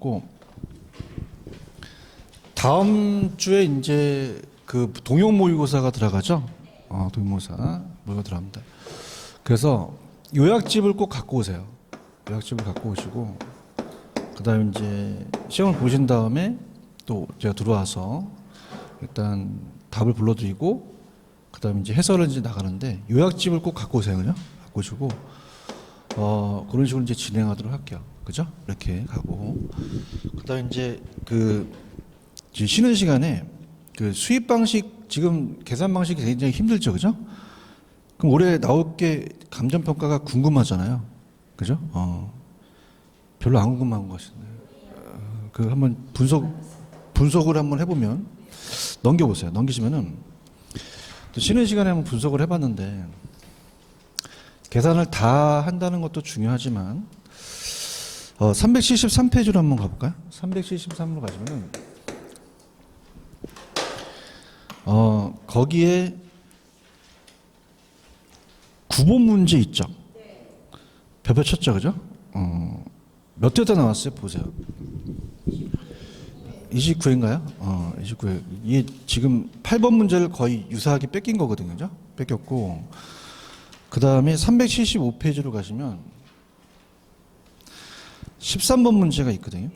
있고, 다음 주에 이제 그 동영 모의고사가 들어가죠. 동영 모의고사 들어갑니다. 그래서 요약집을 꼭 갖고 오세요. 요약집을 갖고 오시고, 그다음에 이제 시험을 보신 다음에 또 제가 들어와서 일단 답을 불러드리고, 그다음에 이제 해설을 이제 나가는데 요약집을 꼭 갖고 오세요. 그냥 갖고 오시고, 그런 식으로 이제 진행하도록 할게요. 그죠? 이렇게 가고, 그다음에 이제 지금 쉬는 시간에 그 수입 방식, 지금 계산 방식이 굉장히 힘들죠. 그죠? 그럼 올해 나올 게 감정평가가 궁금하잖아요. 그죠? 별로 안 궁금한 것 같은데. 그 한번 분석을 한번 해보면, 넘겨보세요. 넘기시면은, 또 쉬는 시간에 한번 분석을 해봤는데, 계산을 다 한다는 것도 중요하지만, 373페이지로 한번 가볼까요? 373으로 가시면은, 거기에 9번 문제 있죠? 별표 쳤죠, 그죠? 몇 대다 나왔어요? 보세요. 29회인가요? 29회. 이게 지금 8번 문제를 거의 유사하게 뺏긴 거거든요, 그죠? 뺏겼고, 그 다음에 375페이지로 가시면 13번 문제가 있거든요.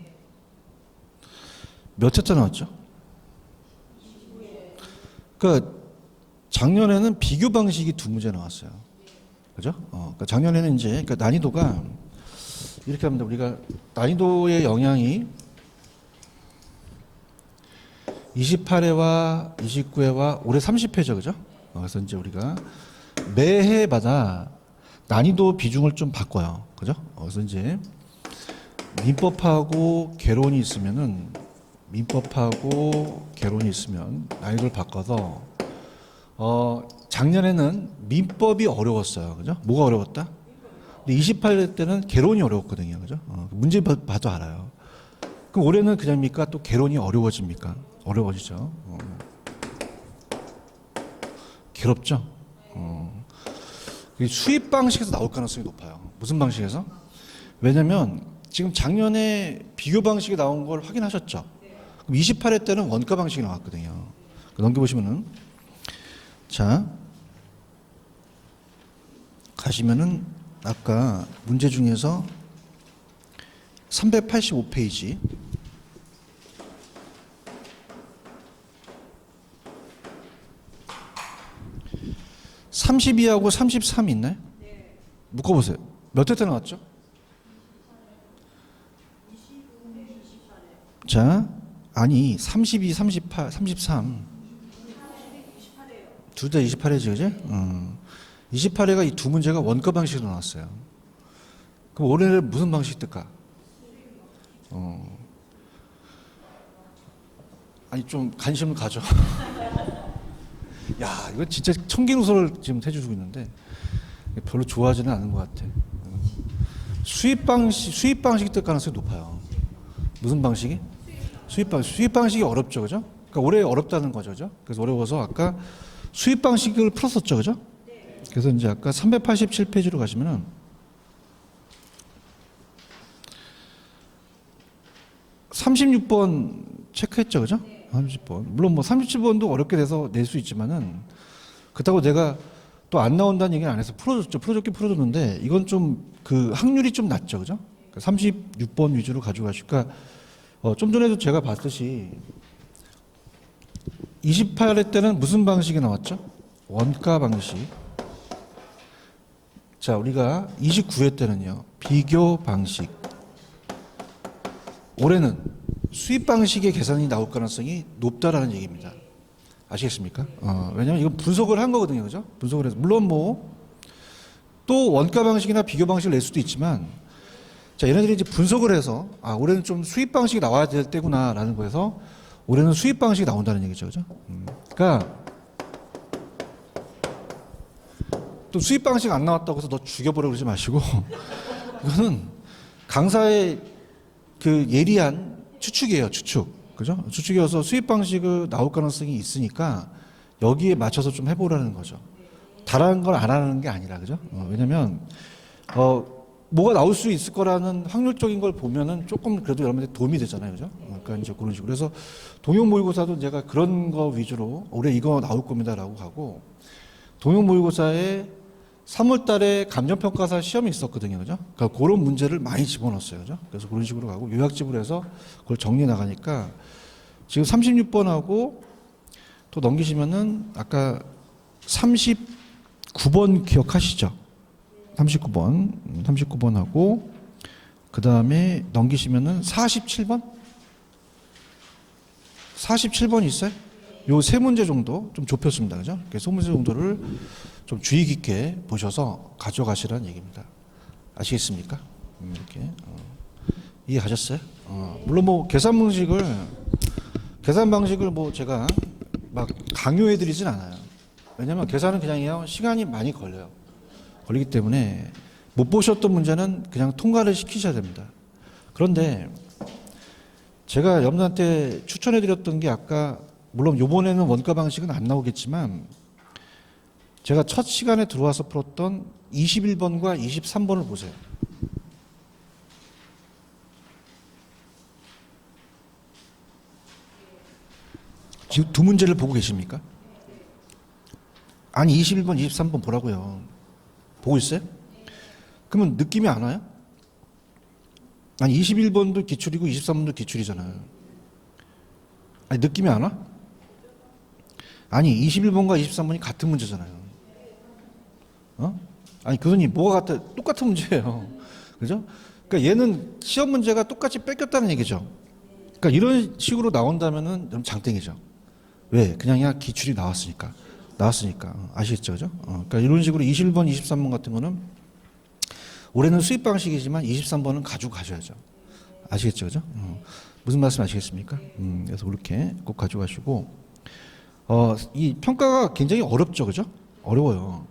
몇 회차 나왔죠? 그러니까 작년에는 비교 방식이 2문제 나왔어요. 그죠? 그러니까 작년에는 이제 그러니까 난이도가 이렇게 합니다. 우리가 난이도의 영향이 28회와 29회와 올해 30회죠. 그죠? 그래서 이제 우리가 매해마다 난이도 비중을 좀 바꿔요. 그죠? 그래서 이제 민법하고 개론이 있으면은 난이도를 바꿔서 작년에는 민법이 어려웠어요. 그죠? 뭐가 어려웠다? 근데 28회 때는 개론이 어려웠거든요. 그죠? 문제 봐도 알아요. 그럼 올해는 그냥입니까? 또 개론이 어려워집니까? 어려워지죠. 괴롭죠? 수입 방식에서 나올 가능성이 높아요. 무슨 방식에서? 왜냐면 지금 작년에 비교 방식이 나온 걸 확인하셨죠? 그럼 28회 때는 원가 방식이 나왔거든요. 넘겨보시면은, 자, 가시면은 아까 문제 중에서 385페이지 32하고 33 있나요? 묶어보세요. 몇 회 때 나왔죠? 자, 아니 32, 38, 33 둘 다 28회지, 그지? 28회가 이 2문제가 원가 방식으로 나왔어요. 그럼 올해는 무슨 방식 뜰까? 아니 좀 관심을 가져. 야, 이거 진짜 청기누설을 지금 해주고 있는데 별로 좋아하지는 않은 것 같아. 수입 방식이 뜰 가능성이 높아요. 무슨 방식이? 수입 방식이 어렵죠, 그죠? 그러니까 올해 어렵다는 거죠, 그죠? 그래서 어려워서 아까 수입 방식을 풀었었죠, 그죠? 그래서 이제 아까 387페이지로 가시면은 36번 체크했죠, 그죠? 30번. 물론 뭐 37번도 어렵게 돼서 낼 수 있지만은, 그렇다고 내가 또 안 나온다는 얘기는 안 해서 풀어줬긴 풀어줬는데, 이건 좀 그 확률이 좀 낮죠, 그죠? 36번 위주로 가져가시니까, 좀 전에도 제가 봤듯이 28회 때는 무슨 방식이 나왔죠? 원가 방식. 자, 우리가 29회 때는요, 비교 방식. 올해는 수입 방식의 계산이 나올 가능성이 높다라는 얘기입니다. 아시겠습니까? 왜냐면 이건 분석을 한 거거든요, 그죠? 분석을 해서. 물론 뭐, 또 원가 방식이나 비교 방식을 낼 수도 있지만, 자, 얘네들이 이제 분석을 해서, 올해는 좀 수입 방식이 나와야 될 때구나라는 거에서, 올해는 수입 방식이 나온다는 얘기죠, 그죠? 그러니까, 또 수입 방식 안 나왔다고 해서 너 죽여버려 그러지 마시고, 이거는 강사의 그 예리한 추측이에요, 추측. 그죠? 추측이어서 수입 방식이 나올 가능성이 있으니까 여기에 맞춰서 좀 해보라는 거죠. 다른 걸 안 하는 게 아니라, 그죠? 왜냐면, 뭐가 나올 수 있을 거라는 확률적인 걸 보면은 조금 그래도 여러분들 도움이 되잖아요, 그죠? 그러니까 이제 그런 식으로. 그래서 동형 모의고사도 제가 그런 거 위주로 올해 이거 나올 겁니다라고 하고, 동형 모의고사에 3월 달에 감정평가사 시험이 있었거든요, 그죠? 그러니까 그런 문제를 많이 집어넣었어요, 그죠? 그래서 그런 식으로 가고 요약집으로 해서 그걸 정리해 나가니까 지금 36번하고 또 넘기시면은 아까 39번 기억하시죠? 39번하고 그 다음에 넘기시면은 47번? 47번 있어요? 요 세 문제 정도 좀 좁혔습니다. 그죠? 세 문제 정도를 좀 주의 깊게 보셔서 가져가시라는 얘기입니다. 아시겠습니까? 이렇게. 이해하셨어요? 물론 뭐 계산 방식을 뭐 제가 막 강요해 드리진 않아요. 왜냐면 계산은 그냥요, 시간이 많이 걸리기 때문에 못 보셨던 문제는 그냥 통과를 시키셔야 됩니다. 그런데 제가 여러분한테 추천해 드렸던 게 아까 물론 요번에는 원가 방식은 안 나오겠지만 제가 첫 시간에 들어와서 풀었던 21번과 23번을 보세요. 지금 두 문제를 보고 계십니까? 아니 21번, 23번 보라고요. 보고 있어요? 그러면 느낌이 안 와요? 아니 21번도 기출이고 23번도 기출이잖아요. 아니 느낌이 안 와? 아니 21번과 23번이 같은 문제잖아요. 아니 교수님 뭐가 같아? 똑같은 문제예요. 그죠? 그러니까 얘는 시험 문제가 똑같이 뺏겼다는 얘기죠. 그러니까 이런 식으로 나온다면은 좀 장땡이죠. 왜? 그냥 기출이 나왔으니까. 아시겠죠? 그죠? 그러니까 이런 식으로 21번, 23번 같은 거는 올해는 수입 방식이지만 23번은 가지고 가셔야죠. 아시겠죠? 그죠? 무슨 말씀 아시겠습니까? 그래서 그렇게 꼭 가져가시고, 이 평가가 굉장히 어렵죠. 그죠? 어려워요.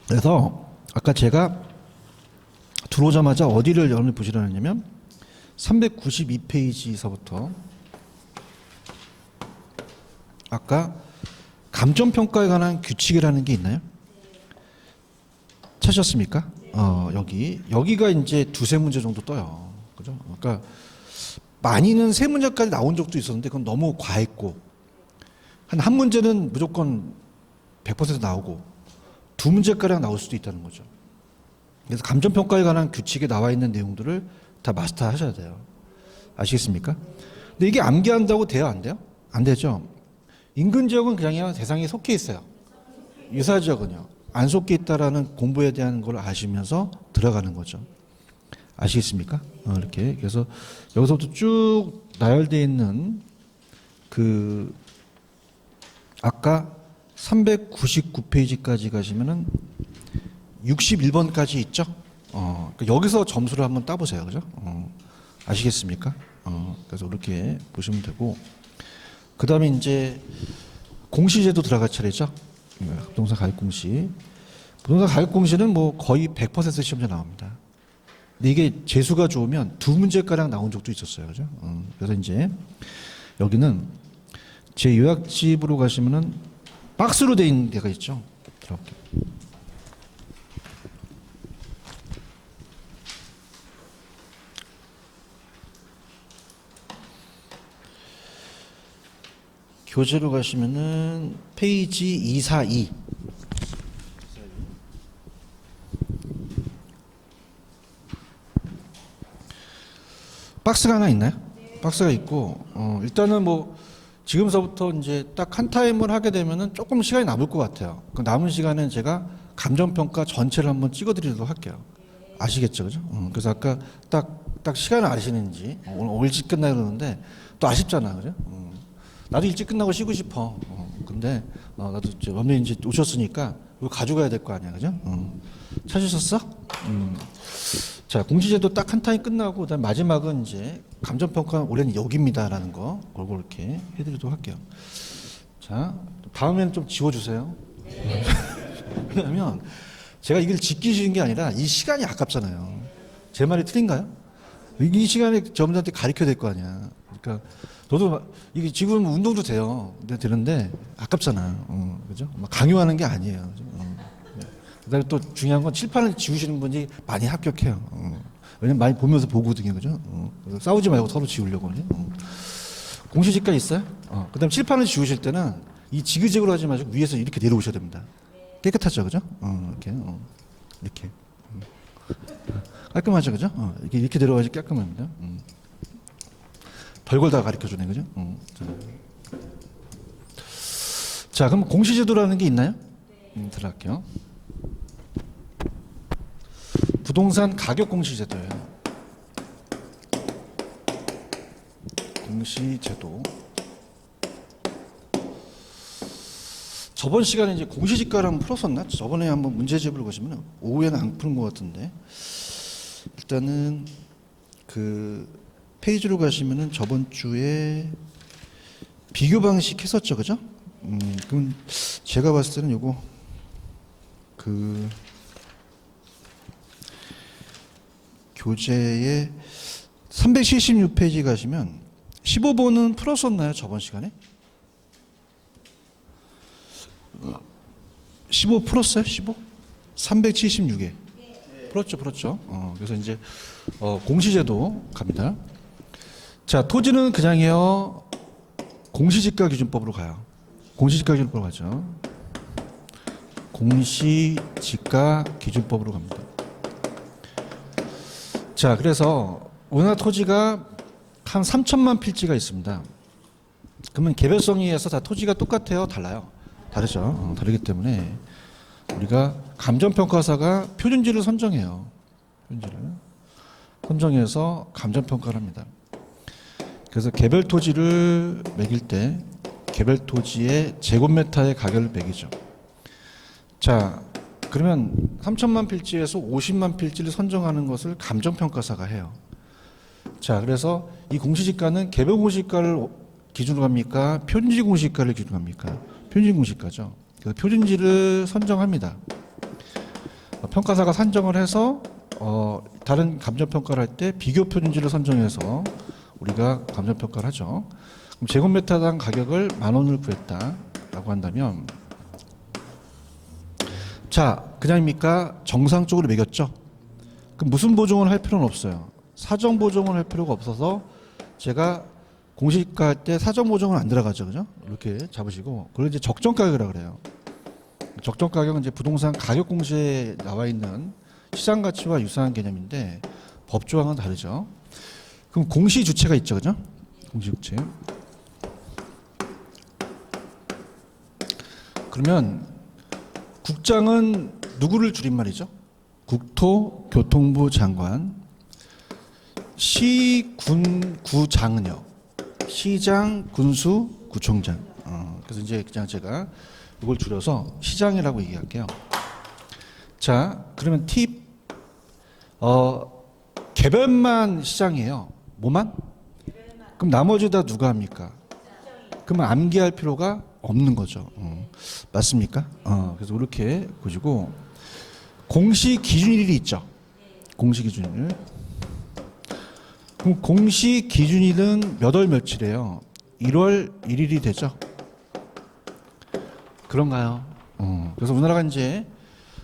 그래서 아까 제가 들어오자마자 어디를 여러분이 보시라고 했냐면 392페이지서부터 아까 감정평가에 관한 규칙이라는 게 있나요? 찾으셨습니까? 여기가 이제 두세 문제 정도 떠요. 그죠? 그러니까 많이는 세 문제까지 나온 적도 있었는데 그건 너무 과했고 한 문제는 무조건 100% 나오고 두 문제가량 나올 수도 있다는 거죠. 그래서 감정평가에 관한 규칙에 나와 있는 내용들을 다 마스터 하셔야 돼요. 아시겠습니까? 근데 이게 암기한다고 돼요? 안 돼요? 안 되죠. 인근 지역은 그냥 대상에 속해 있어요. 유사 지역은요. 안 속해 있다라는 공부에 대한 걸 아시면서 들어가는 거죠. 아시겠습니까? 이렇게. 그래서 여기서부터 쭉 나열되어 있는 그 아까 399페이지까지 가시면은 61번까지 있죠? 그러니까 여기서 점수를 한번 따보세요. 그죠? 아시겠습니까? 그래서 이렇게 보시면 되고, 그 다음에 이제 공시제도 들어갈 차례죠? 부동산 가격 공시. 부동산 가격 공시는 뭐 거의 100% 시험제 나옵니다. 근데 이게 재수가 좋으면 두 문제가량 나온 적도 있었어요. 그죠? 그래서 이제 여기는 제 요약집으로 가시면은 박스로 돼 있는 데가 있죠? 들어볼게요. 교재로 가시면은 페이지 242. 박스가 하나 있나요? 박스가 있고, 일단은 뭐 지금서부터 이제 딱 한 타임을 하게 되면은 조금 시간이 남을 것 같아요. 그 남은 시간은 제가 감정평가 전체를 한번 찍어드리도록 할게요. 아시겠죠, 그죠? 그래서 아까 딱 시간을 아시는지 오늘 일찍 끝나야 그러는데 또 아쉽잖아, 그죠? 나도 일찍 끝나고 쉬고 싶어. 근데 나도 이제 원래 이제 오셨으니까 이거 가져가야 될 거 아니야, 그죠? 찾으셨어? 자, 공시제도 딱 한 타임 끝나고 그다음 마지막은 이제 감정평가는 올해는 여기입니다라는 거 그걸 이렇게 해드리도록 할게요. 자, 다음에는 좀 지워주세요. 왜냐하면 제가 이걸 짓기 싫은 게 아니라 이 시간이 아깝잖아요. 제 말이 틀린가요? 이 시간에 저분들한테 가르쳐야 될 거 아니야. 그러니까 저도 이게 지금 운동도 돼요. 되는데 아깝잖아. 그죠? 막 강요하는 게 아니에요. 그다음에 또 중요한 건 칠판을 지우시는 분이 많이 합격해요. 왜냐면 많이 보면서 보거든요, 그죠? 그래서 싸우지 말고 서로 지우려고 해요. 공시지가 있어요? 그다음 칠판을 지우실 때는 이 지그재그로 하지 마시고 위에서 이렇게 내려오셔야 됩니다. 깨끗하죠, 그죠? 이렇게 이렇게 깔끔하죠, 그죠? 이렇게 내려와야지 깔끔합니다. 별걸 다 가르쳐 주네, 그죠? 자, 그럼 공시제도라는 게 있나요? 들어갈게요. 부동산 가격 공시제도예요. 공시제도. 저번 시간에 이제 공시지가를 한번 풀었었나? 저번에 한번 문제집을 보시면 오후에는 안 푸는 것 같은데 일단은 그 페이지로 가시면은 저번 주에 비교 방식 했었죠, 그죠? 그럼 제가 봤을 때는 요거 그 교재에 376페이지 가시면 15번은 풀었었나요, 저번 시간에? 15 풀었어요? 15? 376에 풀었죠. 그래서 이제 공시제도 갑니다. 자, 토지는 그냥요 공시지가 기준법으로 가요. 공시지가 기준법으로 가죠. 공시지가 기준법으로 갑니다. 자, 그래서 우리나라 토지가 한 3천만 필지가 있습니다. 그러면 개별성에 의해서 다 토지가 똑같아요? 달라요? 다르죠. 다르기 때문에 우리가 감정평가사가 표준지를 선정해요. 표준지를 선정해서 감정평가를 합니다. 그래서 개별 토지를 매길 때 개별 토지의 제곱미터의 가격을 매기죠. 자, 그러면 3천만 필지에서 50만 필지를 선정하는 것을 감정평가사가 해요. 자, 그래서 이 공시지가는 개별 공시지가를 기준으로 합니까? 표준지 공시지가를 기준으로 합니까? 표준지 공시지가죠. 그래서 표준지를 선정합니다. 평가사가 산정을 해서 다른 감정평가를 할 때 비교 표준지를 선정해서 우리가 감정평가를 하죠. 그럼 제곱미터당 가격을 10,000원을 구했다라고 한다면 자, 그냥입니까? 정상적으로 매겼죠? 그럼 무슨 보정을 할 필요는 없어요. 사정 보정을 할 필요가 없어서 제가 공시지가 할 때 사정 보정은 안 들어가죠, 그죠? 이렇게 잡으시고 그걸 이제 적정 가격이라고 그래요. 적정 가격은 이제 부동산 가격 공시에 나와 있는 시장 가치와 유사한 개념인데 법 조항은 다르죠. 그럼 공시 주체가 있죠, 그죠? 공시 주체. 그러면 국장은 누구를 줄임말이죠? 국토교통부 장관. 시군구장은요? 시장, 군수, 구청장. 그래서 이제 그냥 제가 이걸 줄여서 시장이라고 얘기할게요. 자, 그러면 팁. 개별만 시장이에요. 뭐만? 그럼 나머지 다 누가 합니까? 그러면 암기할 필요가 없는 거죠. 맞습니까? 그래서 이렇게 보시고 공시 기준일이 있죠. 공시 기준일. 그럼 공시 기준일은 몇 월 며칠이에요? 1월 1일이 되죠. 그런가요? 그래서 우리나라가 이제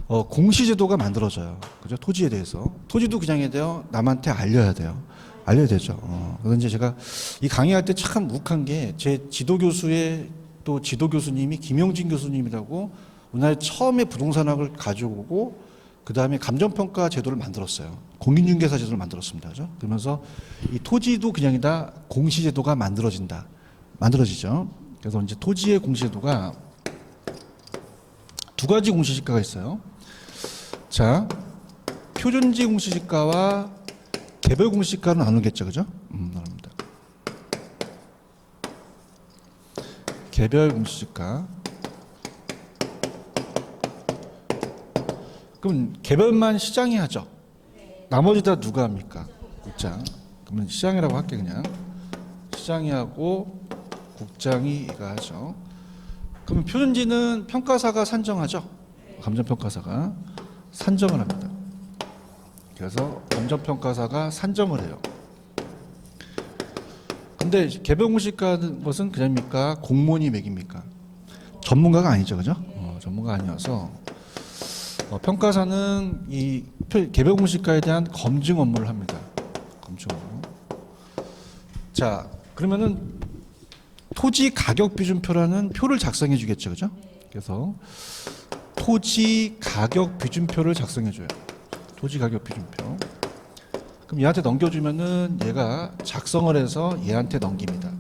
공시제도가 만들어져요. 그죠? 토지에 대해서. 토지도 그냥 해야 돼요. 남한테 알려야 돼요. 알려야 되죠. 그래서 이제 제가 이 강의할 때 참 욱한 게 제 지도 교수의 또 지도 교수님이 김용진 교수님이라고 우리나라에 처음에 부동산학을 가져오고 그 다음에 감정평가 제도를 만들었어요. 공인중개사 제도를 만들었습니다. 그죠? 그러면서 이 토지도 그냥이다 공시제도가 만들어지죠. 그래서 이제 토지의 공시제도가 두 가지 공시지가가 있어요. 자, 표준지 공시지가와 개별 공시지가는 나누겠죠, 그죠? 나눕니다. 개별 공시지가. 그럼 개별만 시장이 하죠. 나머지 다 누가 합니까? 국장. 그러면 시장이라고 할게 그냥. 시장이 하고 국장이 이거 하죠. 그러면 표준지는 평가사가 산정하죠. 감정평가사가 산정을 합니다. 그래서 감정평가사가 산정을 해요. 근데 개별 공시지가는 것은 그냥입니까? 공무원이 매깁니까? 전문가가 아니죠, 그죠? 전문가 아니어서 평가사는 이 개별 공시가에 대한 검증 업무를 합니다. 검증 업무. 자, 그러면은 토지 가격 비준표라는 표를 작성해 주겠죠, 그죠? 그래서 토지 가격 비준표를 작성해 줘요. 토지 가격 비준표. 그럼 얘한테 넘겨주면은 얘가 작성을 해서 얘한테 넘깁니다.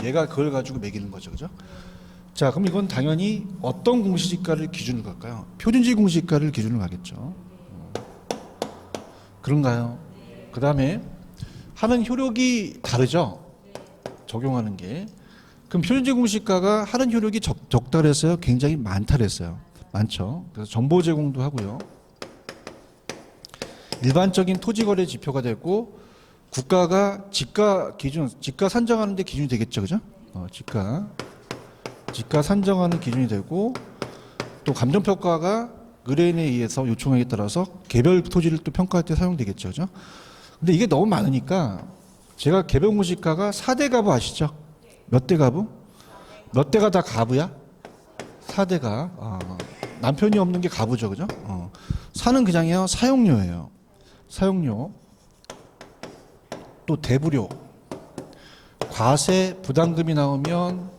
얘가 그걸 가지고 매기는 거죠, 그죠? 자, 그럼 이건 당연히 어떤 공시지가를 기준으로 갈까요? 표준지 공시지가를 기준으로 가겠죠. 그런가요? 그 다음에 하는 효력이 다르죠? 적용하는 게. 그럼 표준지 공시지가가 하는 효력이 적다 그랬어요? 굉장히 많다 그랬어요? 많죠. 그래서 정보 제공도 하고요. 일반적인 토지거래 지표가 되고 국가가 지가 기준, 지가 산정하는 데 기준이 되겠죠, 그죠? 지가 산정하는 기준이 되고 또 감정평가가 의뢰인에 의해서 요청하기에 따라서 개별 토지를 또 평가할 때 사용되겠죠, 그죠? 근데 이게 너무 많으니까 제가 개별 공시가가 4대 가부 아시죠? 몇 대 가부? 몇 대가 다 가부야? 4대가. 남편이 없는 게 가부죠, 그죠? 사는 그냥이요, 사용료예요. 사용료, 또 대부료, 과세, 부담금이 나오면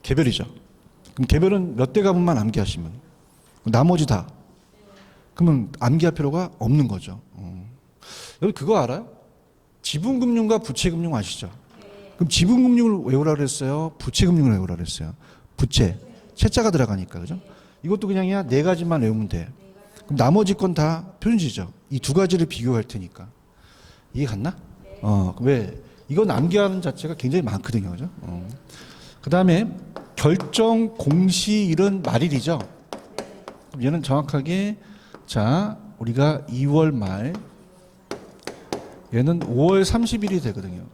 개별이죠. 그럼 개별은 몇 대 가분만 암기하시면 나머지 다 그러면 암기할 필요가 없는 거죠. 여러분 그거 알아요? 지분금융과 부채금융 아시죠? 그럼 지분금융을 외우라 그랬어요? 부채금융을 외우라 그랬어요? 부채, 채자가 들어가니까, 그죠? 이것도 그냥이야 네 가지만 외우면 돼. 그럼 나머지 건 다 표준지죠. 이 두 가지를 비교할 테니까. 이해 갔나? 왜? 이건 암기하는 자체가 굉장히 많거든요. 그죠? 그 다음에 결정 공시일은 말일이죠. 그럼 얘는 정확하게, 자, 우리가 2월 말, 얘는 5월 30일이 되거든요.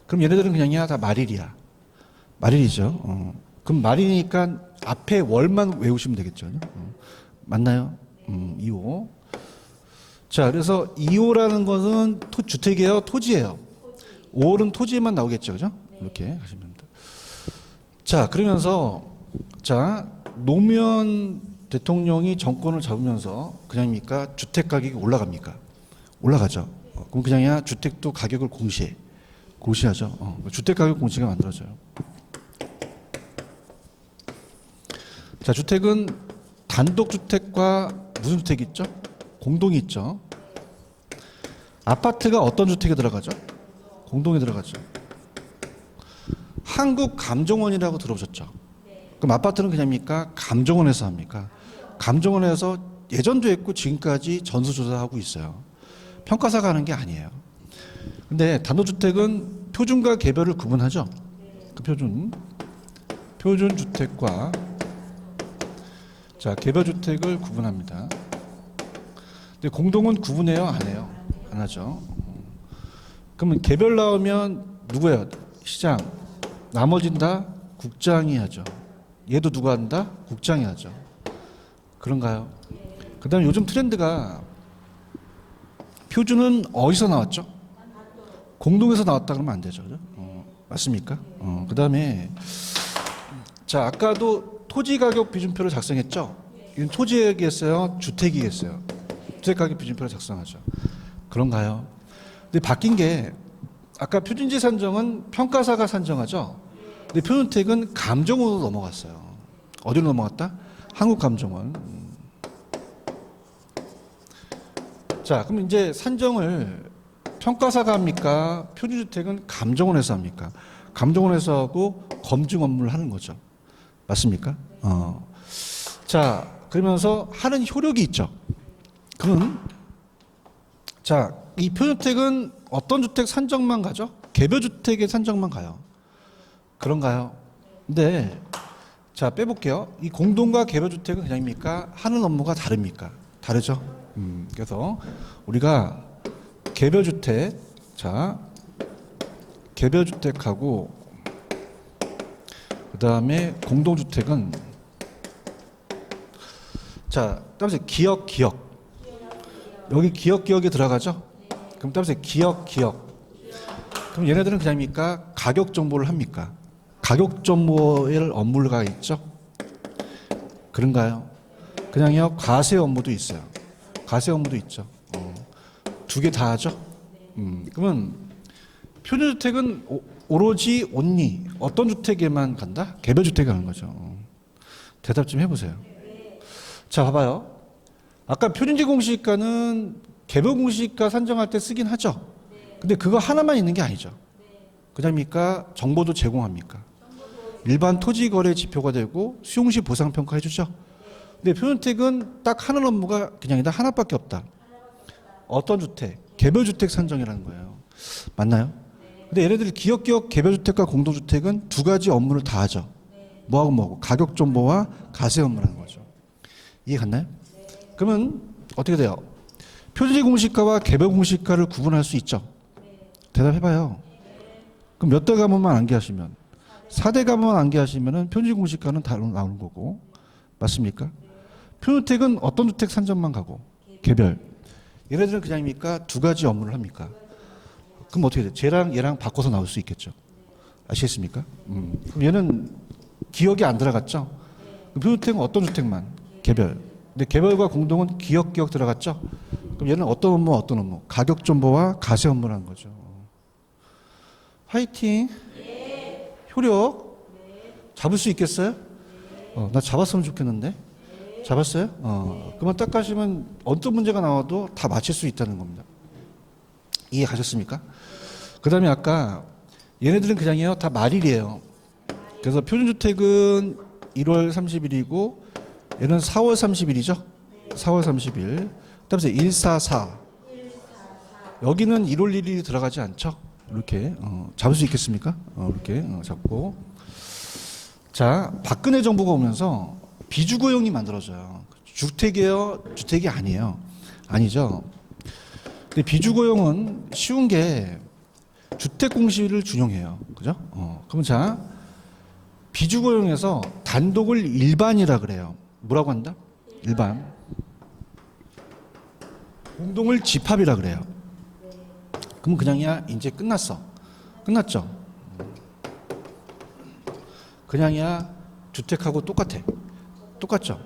그럼 얘네들은 그냥이야 다 말일이야. 말일이죠. 그럼 말이니까 앞에 월만 외우시면 되겠죠. 맞나요? 2호. 자, 그래서 2호라는 것은 주택이에요, 토지예요. 5월은 토지에만 나오겠죠, 그죠? 이렇게 하시면 됩니다. 자, 그러면서 자, 노무현 대통령이 정권을 잡으면서 그냥입니까? 주택 가격이 올라갑니까? 올라가죠. 그럼 그냥이야 주택도 가격을 공시하죠. 주택 가격 공시가 만들어져요. 자, 주택은 단독주택과 무슨 주택이 있죠? 공동이 있죠. 아파트가 어떤 주택에 들어가죠? 공동에 들어가죠. 한국감정원이라고 들어보셨죠? 그럼 아파트는 그냥입니까? 감정원에서 합니까? 감정원에서 예전도 했고 지금까지 전수조사하고 있어요. 평가사가 하는 게 아니에요. 근데 단독주택은 표준과 개별을 구분하죠. 그 표준주택과 자, 개별주택을 구분합니다. 근데 공동은 구분해요? 안 해요? 안 하죠. 그러면 개별 나오면 누구예요? 시장. 나머지는 다 국장이 하죠. 얘도 누가 한다? 국장이 하죠. 그런가요? 그 다음에 요즘 트렌드가 표준은 어디서 나왔죠? 공동에서 나왔다 그러면 안 되죠. 맞습니까? 그 다음에 자, 아까도 토지 가격 비준표를 작성했죠? 이건 토지이겠어요? 주택이겠어요? 주택 가격 비준표를 작성하죠. 그런가요? 근데 바뀐 게 아까 표준지 산정은 평가사가 산정하죠? 근데 표준주택은 감정원으로 넘어갔어요. 어디로 넘어갔다? 한국감정원. 자, 그럼 이제 산정을 평가사가 합니까? 표준주택은 감정원에서 합니까? 감정원에서 하고 검증 업무를 하는 거죠. 맞습니까? 자, 그러면서 하는 효력이 있죠. 그럼 자, 이 표준주택은 어떤 주택 산정만 가죠? 개별주택의 산정만 가요. 그런가요? 근데 자, 빼볼게요. 이 공동과 개별주택은 그냥입니까? 하는 업무가 다릅니까? 다르죠. 그래서 우리가 개별주택, 자, 개별주택하고 그 다음에 공동주택은 자, 따라서 기억. 여기 기억이 들어가죠? 그럼 따라서 기억. 그럼 얘네들은 그냥입니까? 가격 정보를 합니까? 가격 정보의 업무가 있죠? 그런가요? 그냥요 과세 업무도 있어요. 과세 업무도 있죠. 두 개 다 하죠. 그러면 표준주택은 오로지 온리 어떤 주택에만 간다? 개별주택에 가는 거죠. 대답 좀 해보세요. 자, 봐봐요. 아까 표준지 공시지가는 개별 공시지가 산정할 때 쓰긴 하죠. 근데 그거 하나만 있는 게 아니죠. 그다음입니까? 정보도 제공합니까? 일반 토지거래 지표가 되고 수용시 보상평가 해주죠. 근데 표준주택은 딱 하는 업무가 그냥이다 하나밖에 없다. 어떤 주택? 개별주택 산정이라는 거예요. 맞나요? 근데 얘네들 기업 개별주택과 공동주택은 두 가지 업무를 다 하죠. 뭐하고 가격 정보와 가세 업무라는 거죠. 이해 갔나요? 그러면 어떻게 돼요? 표준지 공시가와 개별 공시가를 구분할 수 있죠. 대답해봐요. 그럼 몇 대 가문만 암기하시면 4대 가문만 암기하시면은 표준지 공시가는 다 나오는 거고 맞습니까? 표준주택은 어떤 주택 산정만 가고 개별. 얘네들은 그냥입니까? 두 가지 업무를 합니까? 그럼 어떻게 돼요? 쟤랑 얘랑 바꿔서 나올 수 있겠죠. 아시겠습니까? 그럼 얘는 기억이 안 들어갔죠? 표준주택은 어떤 주택만? 개별. 근데 개별과 공동은 기억 들어갔죠? 그럼 얘는 어떤 업무? 가격 정보와 가세 업무라는 거죠. 화이팅. 효력. 잡을 수 있겠어요? 나 잡았으면 좋겠는데. 잡았어요? 그러면 딱 가시면 어떤 문제가 나와도 다 맞힐 수 있다는 겁니다. 이해 가셨습니까? 그 다음에 아까 얘네들은 그냥이에요. 다 말일이에요. 그래서 표준주택은 1월 30일이고 얘는 4월 30일이죠. 4월 30일. 그다음에 144. 여기는 1월 1일이 들어가지 않죠. 이렇게 잡을 수 있겠습니까? 이렇게 잡고. 자, 박근혜 정부가 오면서 비주거용이 만들어져요. 주택이에요? 주택이 아니에요. 아니죠. 근데 비주거용은 쉬운 게 주택 공시를 준용해요. 그죠? 그럼 자, 비주거용에서 단독을 일반이라 그래요. 뭐라고 한다? 일반. 공동을 집합이라 그래요. 그럼 그냥이야 이제 끝났어. 끝났죠? 그냥이야 주택하고 똑같아. 똑같죠?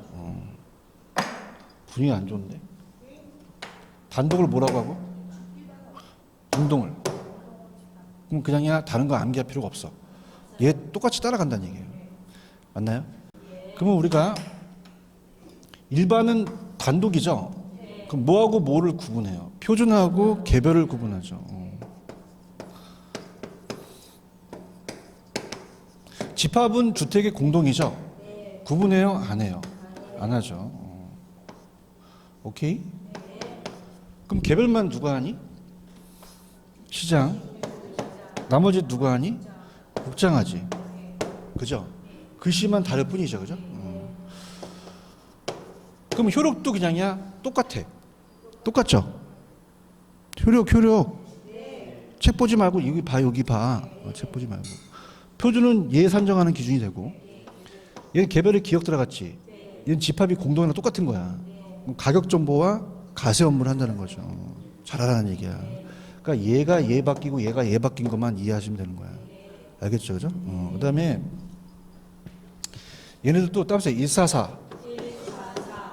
분위기 안 좋은데? 단독을 뭐라고 하고? 공동을. 그럼 그냥이야 다른 거 암기할 필요가 없어. 얘 똑같이 따라간다는 얘기예요. 맞나요? 그러면 우리가 일반은 단독이죠? 그럼 뭐하고 뭐를 구분해요? 표준하고 개별을 구분하죠. 집합은 주택의 공동이죠? 구분해요? 안 해요? 안 하죠. 오케이? 그럼 개별만 누가 하니? 시장. 나머지 누가 하니? 국장하지. 그죠? 글씨만 다를 뿐이죠. 그죠? 그럼 효력도 그냥이야 똑같아. 똑같죠? 효력. 책 보지 말고 여기 봐, 여기 봐. 책 보지 말고. 표준은 얘 산정하는 기준이 되고, 얘는 개별의 기억 들어갔지. 얘는 집합이 공동이랑 똑같은 거야. 가격 정보와 가세 업무를 한다는 거죠. 잘하라는 얘기야. 그러니까 얘가 얘 바뀌고 얘가 얘 바뀐 것만 이해하시면 되는 거야. 알겠죠, 그죠? 그다음에 얘네들도 따라서 144.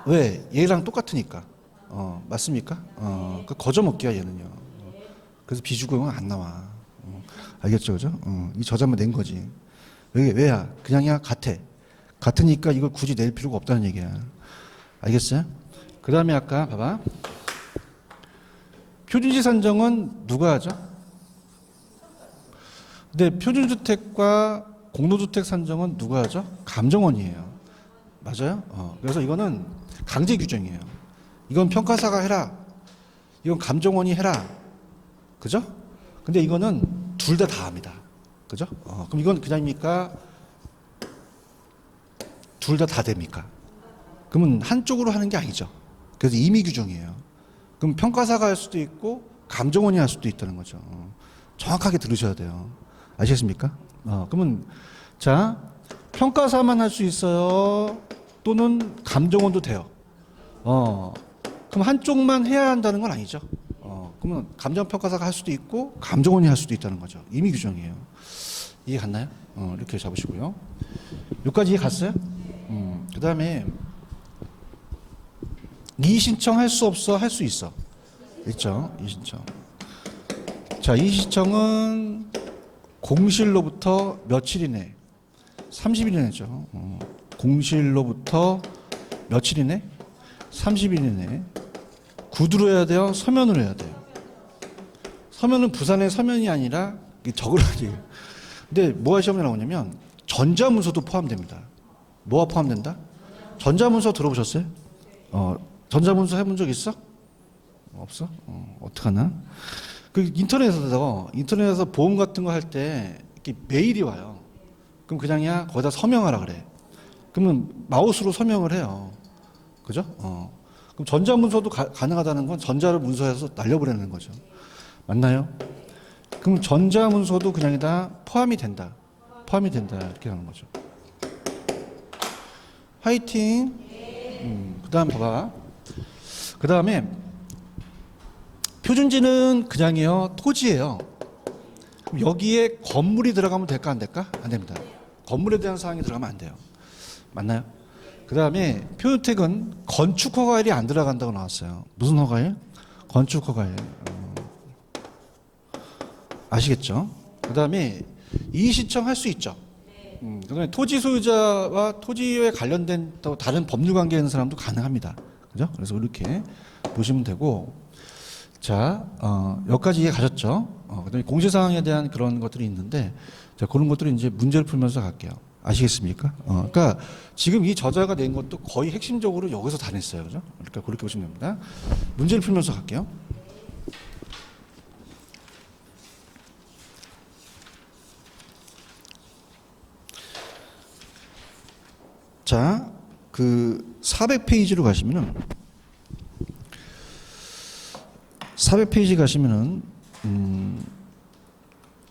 왜? 얘랑 똑같으니까. 맞습니까? 그 거저먹기야 얘는요. 그래서 비주거용은 안 나와. 알겠죠, 그죠? 이 저자만 낸 거지. 왜야? 그냥이야 같아. 같으니까 이걸 굳이 낼 필요가 없다는 얘기야. 알겠어요? 그 다음에 아까 봐봐. 표준지 산정은 누가 하죠? 근데 표준주택과 공동주택 산정은 누가 하죠? 감정원이에요. 맞아요? 그래서 이거는 강제 규정이에요. 이건 평가사가 해라. 이건 감정원이 해라. 그죠? 근데 이거는 둘 다 합니다. 그죠? 그럼 이건 그냥입니까? 둘 다 됩니까? 그러면 한쪽으로 하는 게 아니죠. 그래서 임의 규정이에요. 그럼 평가사가 할 수도 있고 감정원이 할 수도 있다는 거죠. 정확하게 들으셔야 돼요. 아시겠습니까? 그러면 자, 평가사만 할 수 있어요? 또는 감정원도 돼요? 그럼 한쪽만 해야 한다는 건 아니죠. 그러면 감정평가사가 할 수도 있고 감정원이 할 수도 있다는 거죠. 임의 규정이에요. 이해 갔나요? 이렇게 잡으시고요. 여기까지 이해 갔어요? 그 다음에 이의신청 할 수 없어? 할 수 있어. 있죠. 이의신청. 자, 이의신청은 공실로부터 며칠 이내? 30일 이내죠. 공실로부터 며칠 이내? 30일 이내. 구두로 해야 돼요? 서면으로 해야 돼요? 서면은 부산의 서면이 아니라 적으라지. 근데 뭐가 시험에 나오냐면 전자문서도 포함됩니다. 뭐가 포함된다? 전자문서 들어보셨어요? 전자문서 해본 적 있어? 없어? 어떡하나? 그 인터넷에서 보험 같은 거 할 때 이렇게 메일이 와요. 그럼 그냥이야 거기다 서명하라 그래. 그러면 마우스로 서명을 해요. 그죠? 그럼 전자문서도 가능하다는 건 전자를 문서에서 날려보내는 거죠. 맞나요? 그럼 전자문서도 그냥이다 포함이 된다. 포함이 된다. 이렇게 하는 거죠. 화이팅. 그 다음 봐봐. 그 다음에 표준지는 그냥이요 토지예요. 그럼 여기에 건물이 들어가면 될까 안 될까? 안 됩니다. 건물에 대한 사항이 들어가면 안 돼요. 맞나요? 그 다음에 표준택은 건축 허가일이 안 들어간다고 나왔어요. 무슨 허가일? 건축 허가일. 아시겠죠? 그 다음에 이의신청 할 수 있죠. 그다음에 토지 소유자와 토지에 관련된 또 다른 법률 관계 있는 사람도 가능합니다. 그죠? 그래서 이렇게 보시면 되고, 자, 여기까지 이해 가셨죠? 그다음에 공시사항에 대한 그런 것들이 있는데, 자, 그런 것들을 이제 문제를 풀면서 갈게요. 아시겠습니까? 그러니까 지금 이 저자가 낸 것도 거의 핵심적으로 여기서 다 냈어요. 그죠? 그러니까 그렇게 보시면 됩니다. 문제를 풀면서 갈게요. 자, 그 400페이지로 가시면은 400페이지 가시면은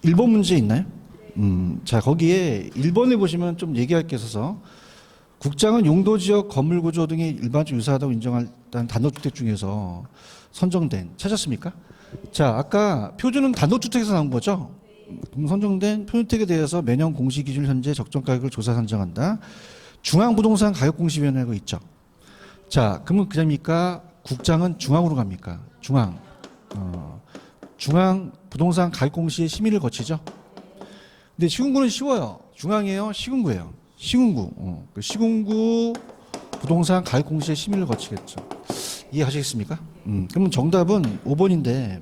1번 문제 있나요? 자, 거기에 1번에 보시면 좀 얘기할 게 있어서 국장은 용도지역 건물구조 등이 일반적으로 유사하다고 인정한 단독주택 중에서 선정된 찾았습니까? 자, 아까 표준은 단독주택에서 나온 거죠? 선정된 표준택에 대해서 매년 공시기준 현재 적정가격을 조사 산정한다. 중앙부동산 가격공시위원회가 있죠. 자, 그러면 그냥입니까? 국장은 중앙으로 갑니까? 중앙. 중앙부동산 가격공시의 심의를 거치죠. 근데 시군구는 쉬워요. 중앙이에요? 시군구예요? 시군구. 그 시군구 부동산 가격공시의 심의를 거치겠죠. 이해하시겠습니까? 그러면 정답은 5번인데,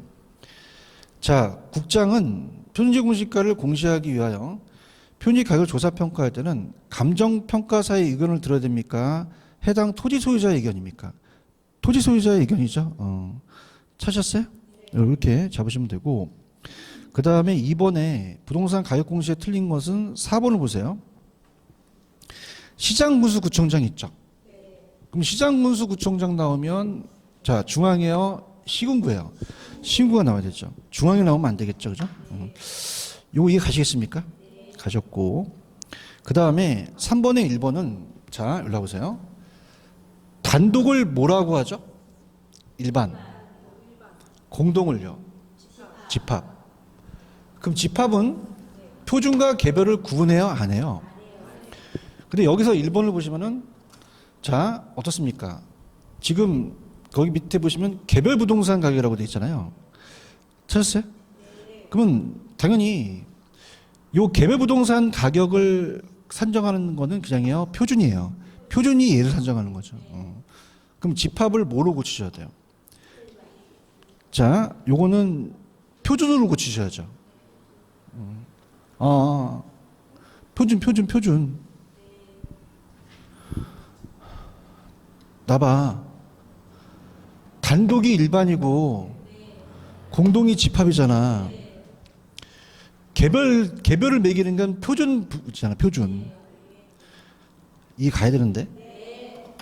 자, 국장은 표준지 공시가를 공시하기 위하여 표준지 가격을 조사 평가할 때는 감정평가사의 의견을 들어야 됩니까? 해당 토지 소유자의 의견입니까? 토지 소유자의 의견이죠. 찾으셨어요? 이렇게 잡으시면 되고, 그 다음에 2번에 부동산 가격 공시에 틀린 것은 4번을 보세요. 시장군수구청장 있죠? 그럼 시장군수구청장 나오면, 자, 중앙이에요? 시군구예요? 시군구가 나와야 되죠. 중앙에 나오면 안 되겠죠, 그죠? 요거 이해 가시겠습니까? 가셨고, 그 다음에 3번에 1번은, 자, 일로 와보세요. 단독을 뭐라고 하죠? 일반. 공동을요? 집합. 그럼 집합은 표준과 개별을 구분해요? 안 해요? 근데 여기서 1번을 보시면은, 자, 어떻습니까? 지금 거기 밑에 보시면 개별 부동산 가격이라고 되어 있잖아요. 찾았어요? 그러면 당연히 요 개별 부동산 가격을 산정하는 거는 그냥이요 표준이에요. 표준이 얘를 산정하는 거죠. 그럼 집합을 뭐로 고치셔야 돼요? 자, 요거는 표준으로 고치셔야죠. 표준. 나봐. 단독이 일반이고 공동이 집합이잖아. 개별을 매기는 건 표준이잖아, 표준. 이해 가야 되는데?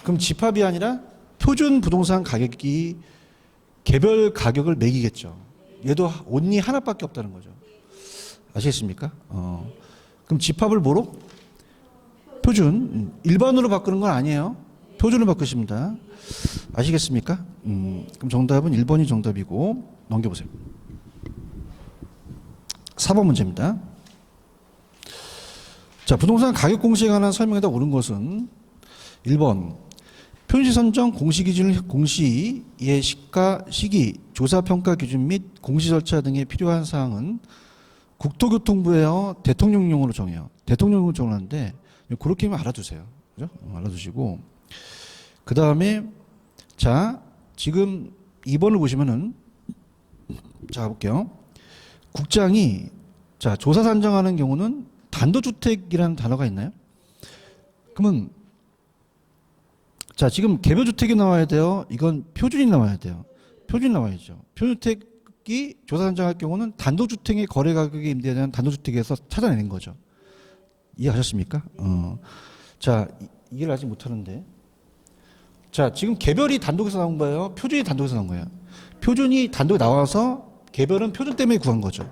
그럼 집합이 아니라 표준 부동산 가격이 개별 가격을 매기겠죠. 얘도 온리 하나밖에 없다는 거죠. 아시겠습니까? 그럼 집합을 뭐로? 표준. 일반으로 바꾸는 건 아니에요. 표준으로 바꾸십니다. 아시겠습니까? 그럼 정답은 1번이 정답이고, 넘겨보세요. 4번 문제입니다. 자, 부동산 가격 공시에 관한 설명에다 옳은 것은 1번 표준시 선정 공시 기준을 공시의 시가 시기 조사 평가 기준 및 공시 절차 등에 필요한 사항은 국토교통부에요 대통령령으로 정해요. 대통령령으로 정하는데 그렇게만 알아두세요. 그죠? 알아두시고 그 다음에 자 지금 2번을 보시면은 자 볼게요. 국장이 자 조사 산정하는 경우는 단독주택이라는 단어가 있나요? 그러면 자 지금 개별주택이 나와야 돼요. 이건 표준이 나와야 돼요. 표준이 나와야죠. 표준주택이 조사 산정할 경우는 단독주택의 거래 가격에 임대되는 단독주택에서 찾아내는 거죠. 이해하셨습니까? 자 이해를 아직 못하는데 자 지금 개별이 단독에서 나온 거예요. 표준이 단독에서 나온 거예요. 표준이 단독에 나와서 개별은 표준 때문에 구한 거죠.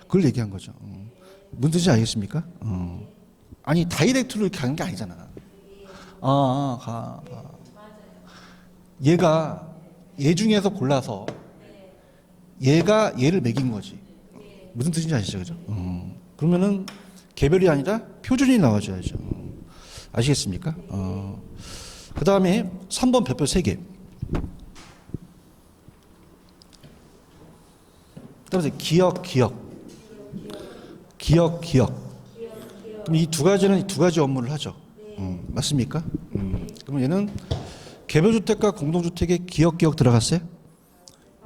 그걸 얘기한 거죠. 무슨 뜻인지 알겠습니까? 아니 다이렉트로 이렇게 하는 게 아니잖아. 얘가 얘 중에서 골라서 얘가 얘를 매긴 거지. 무슨 뜻인지 아시죠? 그죠? 그러면은 개별이 아니라 표준이 나와줘야죠. 아시겠습니까? 그 다음에 3번 별표 3개. 그다음에 기억. 그럼 이 두 가지는 두 가지 업무를 하죠. 맞습니까? 그럼 얘는 개별주택과 공동주택에 기억 들어갔어요?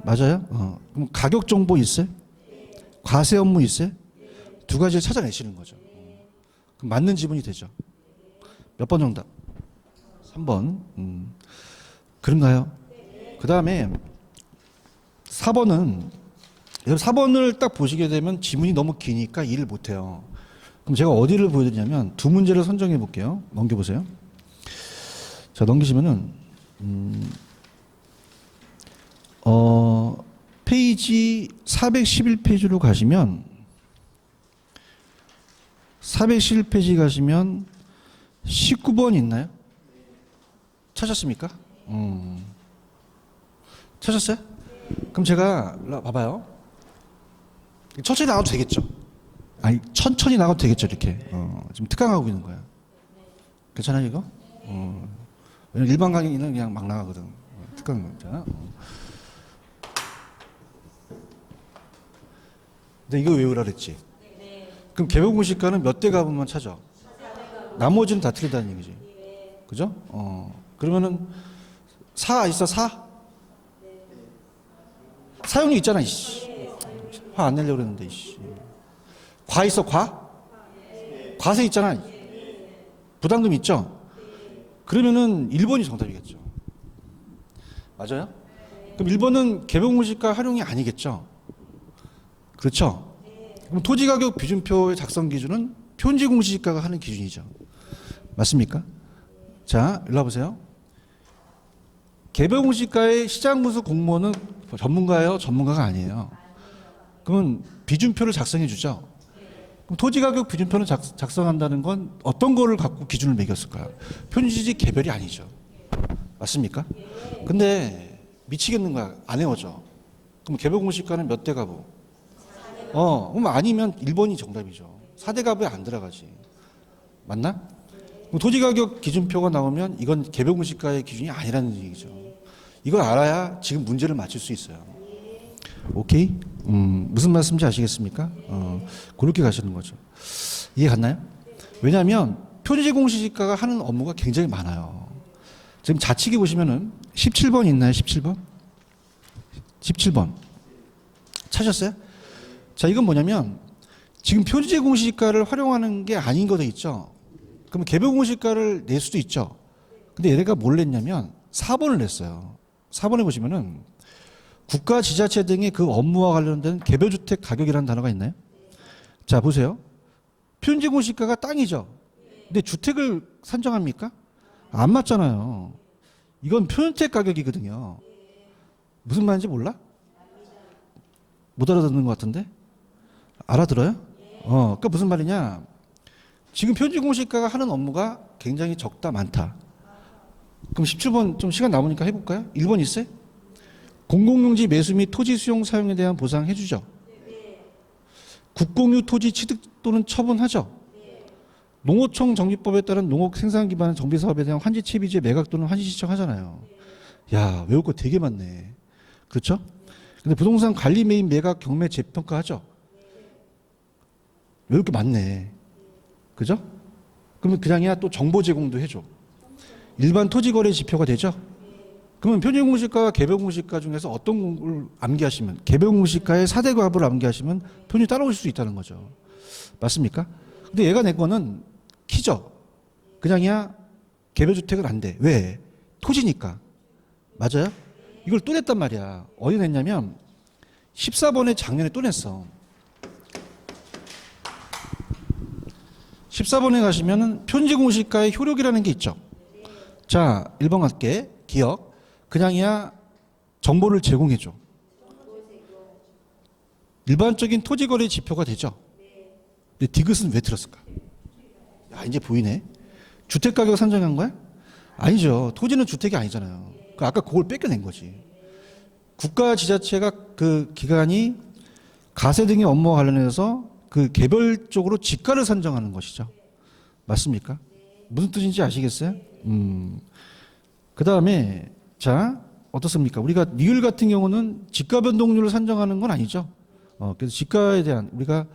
맞아요? 그럼 가격 정보 있어요? 과세 업무 있어요? 두 가지를 찾아내시는 거죠. 그럼 맞는 지문이 되죠. 몇 번 정답? 3번. 그런가요? 그 다음에 4번은 4번을 딱 보시게 되면 지문이 너무 기니까 일을 못해요. 그럼 제가 어디를 보여드리냐면 두 문제를 선정해 볼게요. 넘겨보세요. 자 넘기시면은 페이지 411페이지로 가시면 411페이지 가시면 19번 있나요? 찾았습니까? 찾았어요? 그럼 제가 봐봐요. 천천히 나가도 되겠죠? 아니 천천히 나가도 되겠죠 이렇게. 지금 특강하고 있는 거야. 괜찮아요 이거? 왜냐면 일반 강의는 그냥 막 나가거든. 특강 자. 근데 이거 외우라 그랬지? 그럼 개별공시가는 몇 대 가분만 찾아? 나머지는 다 틀리다는 얘기지. 그죠? 그러면은 4 있어 4? 사용료 있잖아 이씨. 화 안 내려고 그랬는데 이씨. 과 있어 과? 과세 있잖아. 부담금 있죠? 그러면은 1번이 정답이겠죠. 맞아요? 그럼 1번은 개별공시가 활용이 아니겠죠? 그렇죠? 그럼 토지가격 비준표의 작성 기준은 표준지공시지가가 하는 기준이죠. 맞습니까? 자, 일로 와보세요. 개별공시가의 시장분수 공무원은 전문가예요? 전문가가 아니에요? 그러면 비준표를 작성해 주죠. 그럼 토지가격 비준표를 작성한다는 건 어떤 거를 갖고 기준을 매겼을까요? 표준지지 개별이 아니죠. 맞습니까? 근데 미치겠는 거야. 안 외워져. 그럼 개별공시가는 몇 대 가부? 그럼 아니면 1번이 정답이죠. 4대 가부에 안 들어가지. 맞나? 토지가격 기준표가 나오면 이건 개별공시가의 기준이 아니라는 얘기죠. 이걸 알아야 지금 문제를 맞출 수 있어요. 오케이? 무슨 말씀인지 아시겠습니까? 그렇게 가시는 거죠. 이해 갔나요? 왜냐하면 표준지공시지가가 하는 업무가 굉장히 많아요. 지금 좌측에 보시면은 17번 있나요? 17번? 17번. 찾으셨어요? 자, 이건 뭐냐면 지금 표준지공시지가를 활용하는 게 아닌 거 돼 있죠? 그럼 개별공시가를 낼 수도 있죠. 근데 얘네가 뭘 냈냐면 4번을 냈어요. 4번에 보시면은 국가 지자체 등의 그 업무와 관련된 개별주택 가격이라는 단어가 있나요? 자, 보세요. 표준지공시가가 땅이죠. 근데 주택을 산정합니까? 안 맞잖아요. 이건 표준주택 가격이거든요. 무슨 말인지 몰라? 못 알아듣는 것 같은데? 알아들어요? 그러니까 무슨 말이냐? 지금 표준지공시가가 하는 업무가 굉장히 적다 많다. 그럼 17번 좀 시간 남으니까 해볼까요? 1번 있어요? 공공용지 매수 및 토지 수용 사용에 대한 보상 해주죠. 국공유 토지 취득 또는 처분하죠. 농어촌 정비법에 따른 농업 생산 기반 정비 사업에 대한 환지 채비제 매각 또는 환지 신청하잖아요. 야, 외울 거 되게 많네. 그렇죠? 근데 부동산 관리 매입 매각 경매 재평가 하죠. 외울 게 많네. 그죠? 그러면 그냥이야 또 정보 제공도 해줘. 일반 토지 거래 지표가 되죠. 그러면 표준 공시가와 개별 공시가 중에서 어떤 걸 암기하시면 개별 공시가의 4대 값을 암기하시면 표준이 따라오실 수 있다는 거죠. 맞습니까? 근데 얘가 내 거는 키죠. 그냥이야 개별 주택은 안 돼. 왜? 토지니까. 맞아요? 이걸 또 냈단 말이야. 어디 냈냐면 14번에 작년에 또 냈어. 14번에 가시면은 표준 공시가의 효력이라는 게 있죠. 자, 1번 갈게. 기억. 그냥이야 정보를 제공해줘. 일반적인 토지거래 지표가 되죠. 근데 디귿은 왜 틀었을까? 야, 이제 보이네. 주택가격 산정한 거야? 아니죠. 토지는 주택이 아니잖아요. 아까 그걸 뺏겨낸 거지. 국가 지자체가 그 기관이 가세 등의 업무와 관련해서 그 개별적으로 지가를 산정하는 것이죠. 맞습니까? 무슨 뜻인지 아시겠어요? 그 다음에 자, 어떻습니까? 우리가 리을 같은 경우는 지가 변동률을 산정하는 건 아니죠. 그래서 지가에 대한 우리가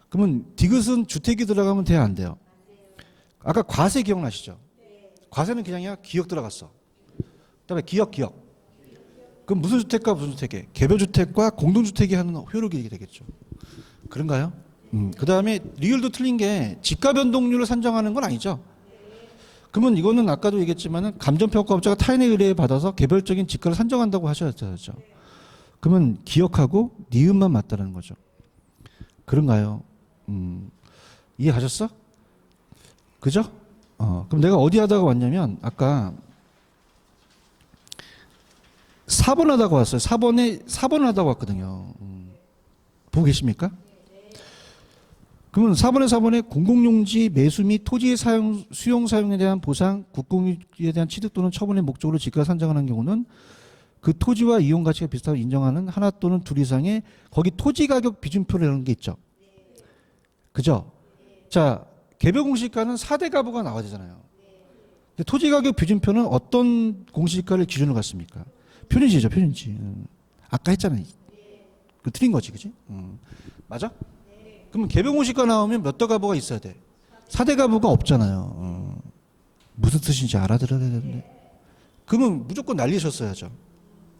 그러면 디귿은 주택이 들어가면 돼야 안 돼요? 아까 과세 기억나시죠? 과세는 그냥이야 기억 들어갔어. 그다음에 기억. 그럼 무슨 주택과 무슨 주택에? 개별 주택과 공동 주택이 하는 효력이 되겠죠. 그런가요? 그다음에 리을도 틀린 게 지가 변동률을 산정하는 건 아니죠. 그러면 이거는 아까도 얘기했지만은 감정평가업자가 타인의 의뢰에 받아서 개별적인 지가를 산정한다고 하셔야죠. 그러면 기억하고 니은만 맞다는 거죠. 그런가요? 이해하셨어? 그죠? 그럼 내가 어디 하다가 왔냐면 아까 4번 하다가 왔어요. 4번 하다가 왔거든요. 보고 계십니까? 그러면 4번에 공공용지 매수 및 토지의 수용 사용에 대한 보상, 국공유지에 대한 취득 또는 처분의 목적으로 지가 산정하는 경우는 그 토지와 이용 가치가 비슷하다고 인정하는 하나 또는 둘 이상의 거기 토지 가격 비준표라는 게 있죠. 그죠? 자, 개별 공시가는 4대 가부가 나와야 되잖아요. 근데 토지 가격 비준표는 어떤 공시가를 기준으로 갔습니까? 표준지죠, 표준지. 아까 했잖아요. 그 틀린 거지, 그지? 맞아? 그러면 개별 공시가 나오면 몇 대 가부가 있어야 돼? 4대 가부가 없잖아요. 무슨 뜻인지 알아들어야 되는데. 그러면 무조건 날리셨어야죠.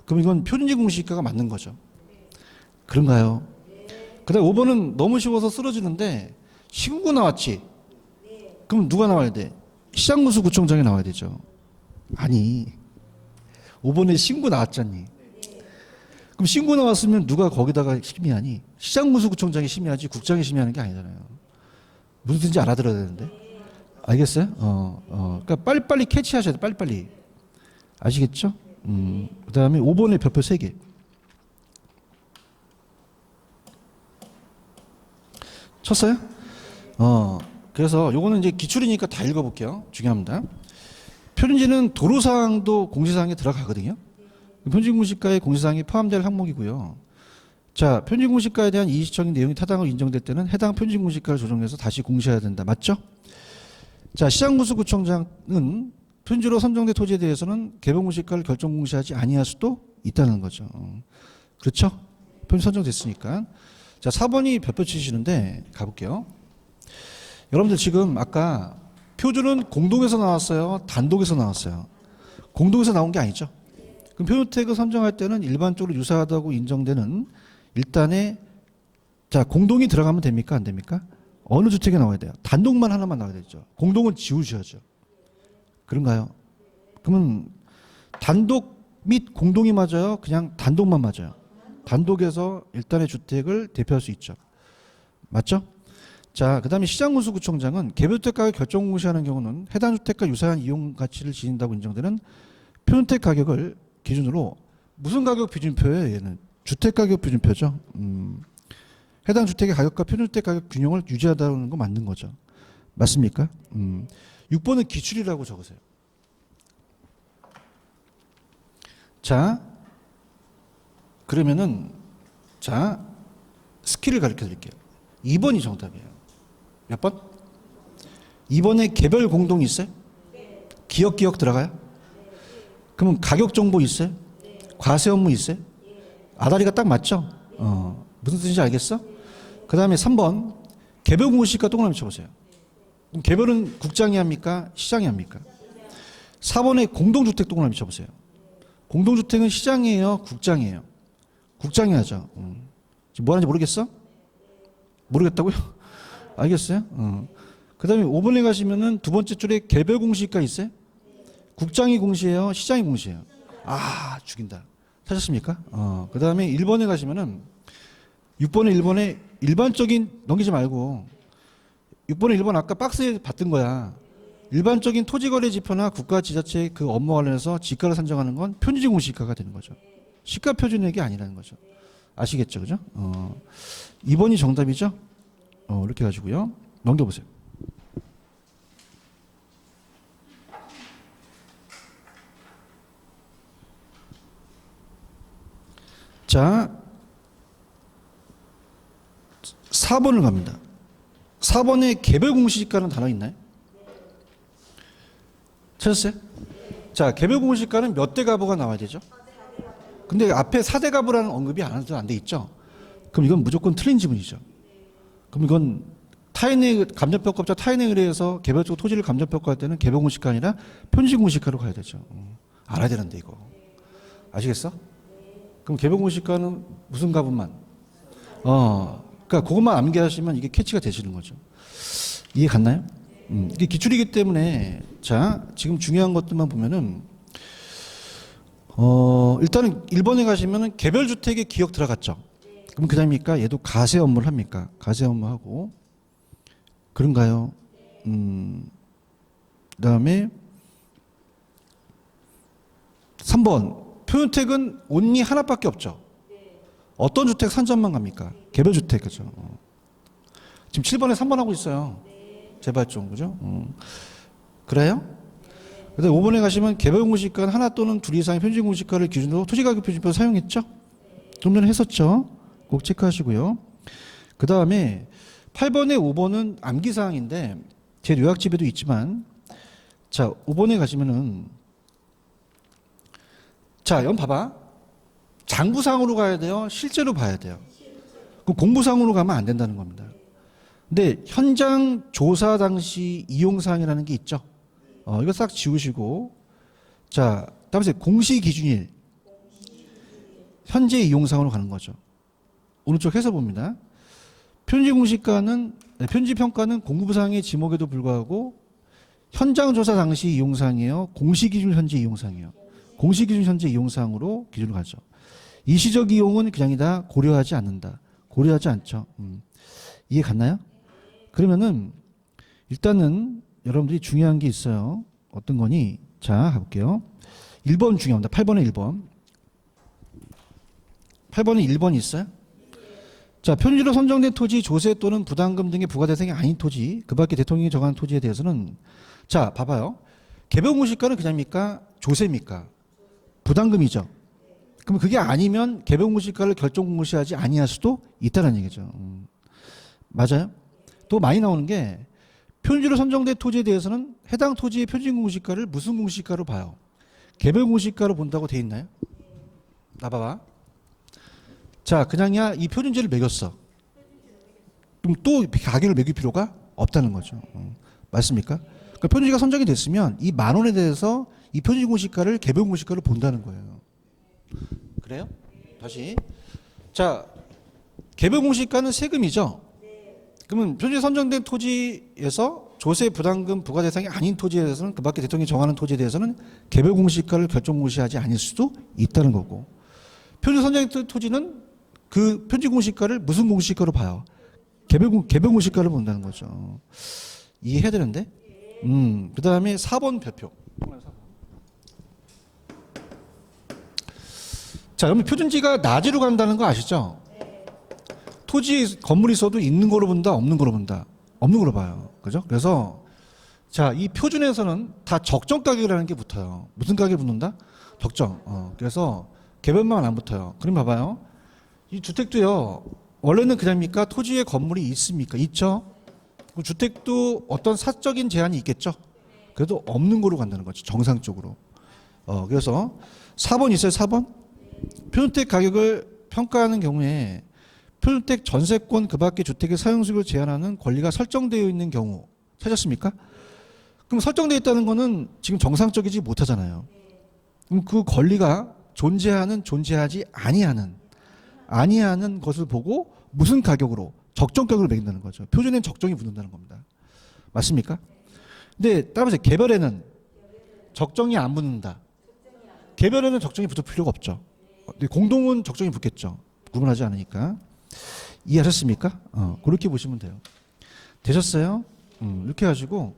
그럼 이건 표준지 공시가가 맞는 거죠. 그런가요? 그 다음 5번은 너무 쉬워서 쓰러지는데 신구 나왔지? 그럼 누가 나와야 돼? 시장군수구청장이 나와야 되죠. 아니 5번에 신구 나왔잖니. 그럼 신고 나왔으면 누가 거기다가 심의하니? 시장군수구청장이 심의하지 국장이 심의하는 게 아니잖아요. 무슨 뜻인지 알아들어야 되는데. 알겠어요? 그러니까 빨리빨리 캐치하셔야 돼. 빨리빨리. 아시겠죠? 그 다음에 5번에 별표 3개. 쳤어요? 그래서 요거는 이제 기출이니까 다 읽어볼게요. 중요합니다. 표준지는 도로사항도 공시사항에 들어가거든요. 표준공시가의 공시사항이 포함될 항목이고요. 자, 표준공시가에 대한 이의시적인 내용이 타당하고 인정될 때는 해당 표준공시가를 조정해서 다시 공시해야 된다. 맞죠? 자, 시장군수구청장은 표준지로 선정된 토지에 대해서는 개별공시가를 결정공시하지 아니할 수도 있다는 거죠. 그렇죠? 표준 선정됐으니까. 자, 4번이 별표 치시는데 가볼게요. 여러분들 지금 아까 표준은 공동에서 나왔어요? 단독에서 나왔어요? 공동에서 나온 게 아니죠? 그럼 표준주택을 선정할 때는 일반적으로 유사하다고 인정되는 일단에 자 공동이 들어가면 됩니까? 안 됩니까? 어느 주택에 나와야 돼요? 단독만 하나만 나와야 되죠. 공동은 지우셔야죠. 그런가요? 그러면 단독 및 공동이 맞아요? 그냥 단독만 맞아요? 단독에서 일단의 주택을 대표할 수 있죠. 맞죠? 자, 그 다음에 시장군수구청장은 개별주택 가격 결정 공시하는 경우는 해당 주택과 유사한 이용 가치를 지닌다고 인정되는 표준주택 가격을 기준으로 무슨 가격 비준표예요? 얘는 주택가격 비준표죠. 해당 주택의 가격과 표준주택 가격 균형을 유지하다는 거 맞는 거죠. 맞습니까? 6번은 기출이라고 적으세요. 자, 그러면은 자 스킬을 가르쳐 드릴게요. 2번이 정답이에요. 몇 번? 2번에 개별 공동 있어요? 기억 들어가요? 그러면 가격 정보 있어요? 과세 업무 있어요? 아다리가 딱 맞죠? 무슨 뜻인지 알겠어? 그 다음에 3번 개별 공시가 동그라미 쳐보세요. 그럼 개별은 국장이 합니까? 시장이 합니까? 4번에 공동주택 동그라미 쳐보세요. 공동주택은 시장이에요? 국장이에요? 국장이 하죠. 지금 뭐 하는지 모르겠어? 모르겠다고요? 알겠어요? 그 다음에 5번에 가시면은 두 번째 줄에 개별 공시가 있어요? 국장이 공시해요? 시장이 공시해요? 아, 죽인다. 사셨습니까? 그 다음에 1번에 가시면은 6번에 1번에 일반적인 넘기지 말고 6번에 1번 아까 박스에 봤던 거야. 일반적인 토지거래 지표나 국가 지자체의 그 업무 관련해서 지가를 산정하는 건 표준지 공시가가 되는 거죠. 시가 표준액이 아니라는 거죠. 아시겠죠? 그죠? 2번이 정답이죠? 이렇게 가지고요. 넘겨보세요. 자, 4번을 갑니다. 4번에 개별 공시지가는 단어 있나요? 찾았어요? 자, 개별 공시지가는 몇 대 가부가 나와야 되죠? 근데 앞에 4대 가부라는 언급이 안 돼 있죠? 그럼 이건 무조건 틀린 지문이죠. 그럼 이건 타인의 감정평가업자 타인에 의해서 개별적으로 토지를 감정평가할 때는 개별 공시가 아니라 편지 공시가로 가야 되죠. 알아야 되는데 이거. 아시겠어? 그럼 개별 공시가는 무슨 가부만? 그러니까 그것만 암기하시면 이게 캐치가 되시는 거죠. 이해 갔나요? 이게 기출이기 때문에 자, 지금 중요한 것들만 보면은 일단은 1번에 가시면은 개별 주택의 기억 들어갔죠. 그럼 그다음입니까? 얘도 가세 업무를 합니까? 가세 업무하고 그런가요? 그다음에 3번 표준택은 온리 하나밖에 없죠. 어떤 주택 산전만 갑니까? 개별 주택 그죠? 지금 7번에 3번 하고 있어요. 제발 좀 그죠? 그래요? 근데 5번에 가시면 개별 공시가는 하나 또는 둘 이상의 평균 공시가를 기준으로 토지가격 표준표 사용했죠? 좀 전에 했었죠? 꼭 체크하시고요. 그 다음에 8번에 5번은 암기사항인데 제 요약집에도 있지만 자 5번에 가시면은 자 여기 봐봐. 장부상으로 가야 돼요? 실제로 봐야 돼요? 그 공부상으로 가면 안 된다는 겁니다. 근데 현장 조사 당시 이용사항이라는 게 있죠? 이거 싹 지우시고 자 다음에 공시기준일 현재 이용사항으로 가는 거죠. 오른쪽 해서 봅니다. 편지평가는 공부사항의 지목에도 불구하고 현장 조사 당시 이용사항이에요. 공시기준 현재 이용사항이에요. 공시기준 현재 이용사항으로 기준을 가죠. 일시적 이용은 그냥이다. 고려하지 않는다. 고려하지 않죠. 이해 갔나요? 그러면은 일단은 여러분들이 중요한 게 있어요. 어떤 거니? 자, 가볼게요. 1번 중요합니다. 8번에 1번. 8번에 1번이 있어요? 자, 표준지로 선정된 토지, 조세 또는 부담금 등의 부과 대상이 아닌 토지, 그 밖에 대통령이 정한 토지에 대해서는 자, 봐봐요. 개별 공시가는 그냥입니까? 조세입니까? 부담금이죠. 그럼 그게 아니면 개별 공시가를 결정 공시하지 아니할 수도 있다는 얘기죠. 맞아요? 또 많이 나오는 게 표준지로 선정된 토지에 대해서는 해당 토지의 표준 공시가를 무슨 공시가로 봐요? 개별 공시가로 본다고 돼 있나요? 나 봐봐. 자, 그냥이야 이 표준지를 매겼어. 그럼 또 가격을 매길 필요가 없다는 거죠. 맞습니까? 그러니까 표준지가 선정이 됐으면 이 10,000원에 대해서 이 표준지 공시가를 개별 공시가로 본다는 거예요. 그래요? 다시. 자, 개별 공시가는 세금이죠. 그러면 표준지 선정된 토지에서 조세 부담금 부과 대상이 아닌 토지에 대해서는 그 밖에 대통령이 정하는 토지에 대해서는 개별 공시가를 결정 공시하지 않을 수도 있다는 거고 표준지 선정된 토지는 그 표준지 공시가를 무슨 공시가로 봐요? 개별 공시가를 본다는 거죠. 이해해야 되는데? 그 다음에 4번 별표. 자, 그러면 표준지가 낮으로 간다는 거 아시죠? 토지 건물이 있어도 있는 거로 본다, 없는 거로 본다. 없는 거로 봐요. 그죠? 그래서 자, 이 표준에서는 다 적정 가격이라는 게 붙어요. 무슨 가격이 붙는다? 적정. 그래서 개별만 안 붙어요. 그럼 봐봐요. 이 주택도요. 원래는 그냥입니까? 토지에 건물이 있습니까? 있죠? 그 주택도 어떤 사적인 제한이 있겠죠. 그래도 없는 거로 간다는 거죠. 정상적으로. 그래서 4번 있어요. 4번. 표준주택 가격을 평가하는 경우에 표준주택 전세권 그 밖의 주택의 사용수익을 제한하는 권리가 설정되어 있는 경우 찾았습니까? 그럼 설정되어 있다는 거는 지금 정상적이지 못하잖아요. 그럼 그 권리가 존재하는 존재하지 아니하는 것을 보고 무슨 가격으로 적정 가격을 매긴다는 거죠. 표준에는 적정이 붙는다는 겁니다. 맞습니까? 근데 따라서 개별에는 적정이 안 붙는다. 개별에는 적정이 붙을 필요가 없죠. 근데 공동은 적정이 붙겠죠. 구분하지 않으니까. 이해하셨습니까? 그렇게 보시면 돼요. 되셨어요? 이렇게 해가지고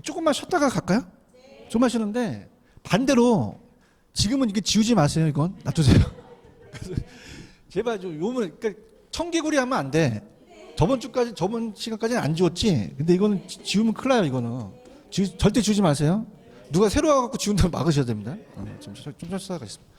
조금만 쉬었다가 갈까요? 조금만 쉬는데 반대로 지금은 이게 지우지 마세요. 이건 놔두세요. 제발 좀 요문 그러니까 청개구리 하면 안 돼. 저번 시간까지는 안 지웠지. 근데 이거는 지우면 큰일 나요. 이거는 절대 지우지 마세요. 누가 새로 와갖고 지운다면 막으셔야 됩니다. 좀 쉬었다가 가겠습니다.